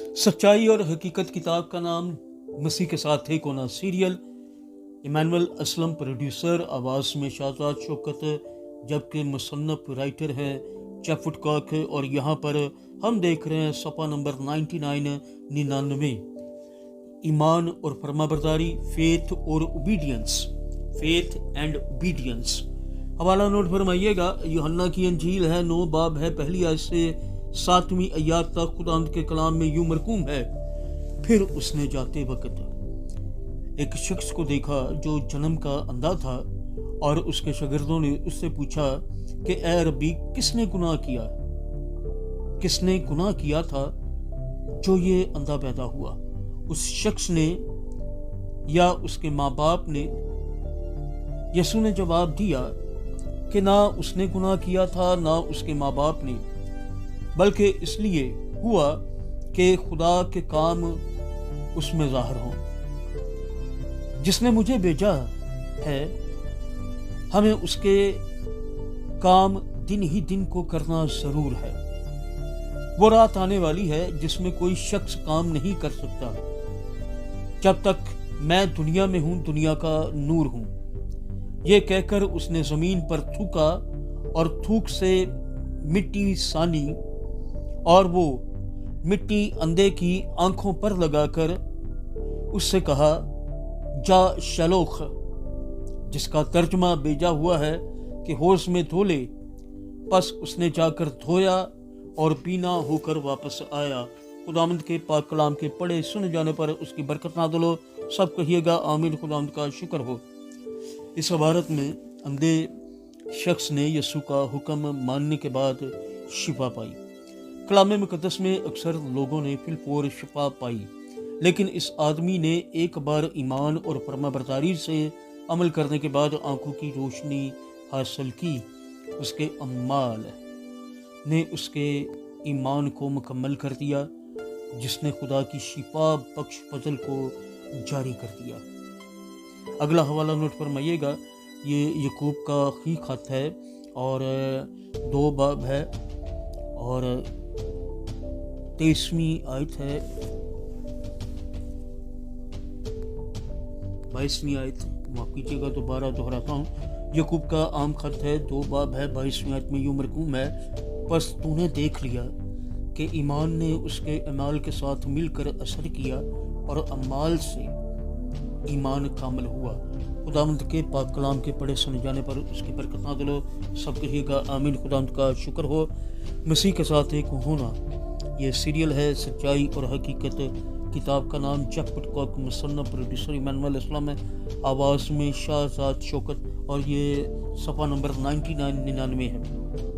सच्चाई और हकीकत किताब का नाम मसीह के साथ है कोना सीरियल। इमानुअल असलम प्रोड्यूसर, आवाज़ में शाहजाद शौकत, जबकि मुसन्नफ राइटर है जेफ वुडकॉक। और यहाँ पर हम देख रहे हैं सफ़ा नंबर 99 ईमान और फरमाबरदारी, फेथ और ओबीडियंस, फेथ एंड ओबीडियंस। हवाला नोट फरमाइएगा। यूहन्ना की अंजील है 9 बाब है, पहली आयत से 7वीं आयत तक खुदावंद के कलाम में यूं मरकूम है। फिर उसने जाते वक्त एक शख्स को देखा जो जन्म का अंधा था, और उसके शागिर्दों ने उससे पूछा कि ए रब्बी, किसने गुनाह किया था जो ये अंधा पैदा हुआ, उस शख्स ने या उसके माँ बाप ने? यसू ने जवाब दिया कि ना उसने गुनाह किया था ना उसके माँ बाप ने, बल्कि इसलिए हुआ कि खुदा के काम उसमें ज़ाहिर हों। जिसने मुझे भेजा है, हमें उसके काम दिन ही दिन को करना ज़रूर है। वो रात आने वाली है जिसमें कोई शख्स काम नहीं कर सकता जब तक मैं दुनिया में हूँ, दुनिया का नूर हूँ। ये कहकर उसने ज़मीन पर थूका और थूक से मिट्टी सानी, और वो मिट्टी अंधे की आंखों पर लगाकर उससे कहा, जा शलोख, जिसका तर्जमा भेजा हुआ है कि होश में धो ले। बस उसने जाकर धोया और बीना होकर वापस आया। खुदावंद के पाक कलाम के पढ़े सुन जाने पर उसकी बरकत नाज़िल हो। सब कहिएगा आमीन। खुदावंद का शुक्र हो। इस इबारत में अंधे शख्स ने यसू का हुक्म मानने के बाद शिफा पाई। कलाम मुकद्दस में अक्सर लोगों ने फिलपोर शिफा पाई, लेकिन इस आदमी ने एक बार ईमान और फरमाबरदारी से अमल करने के बाद आंखों की रोशनी हासिल की। उसके अम्माल ने उसके ईमान को मुकम्मल कर दिया, जिसने खुदा की शिफा बख्श फजल को जारी कर दिया। अगला हवाला नोट फरमाइएगा। ये यकूब का ही खत है और 2 बाब है और 23वीं आयत है, 22वीं आयत। माफ कीजिएगा, दोबारा दोहराता हूँ। यकूब का आम खत है 2 बाब है, 22वीं आयत में यूं मरकूम है, बस तूने देख लिया कि ईमान ने उसके अमाल के साथ मिलकर असर किया और अमाल से ईमान कामिल हुआ। खुदावंद के पाक कलाम के पढ़े सुने जाने पर उसकी बरकत नाज़िल हो। सब कहिएगा आमीन। खुदावंद का शुक्र हो। मसीह के साथ एक होना, ये सीरियल है सच्चाई और हकीकत। किताब का नाम जेफ वुडकॉक, मुसन्नफ प्रोड्यूसर इमानुअल असलम है, आवाज़ में शाहजाद शौकत, और ये सफ़ा नंबर 99 है।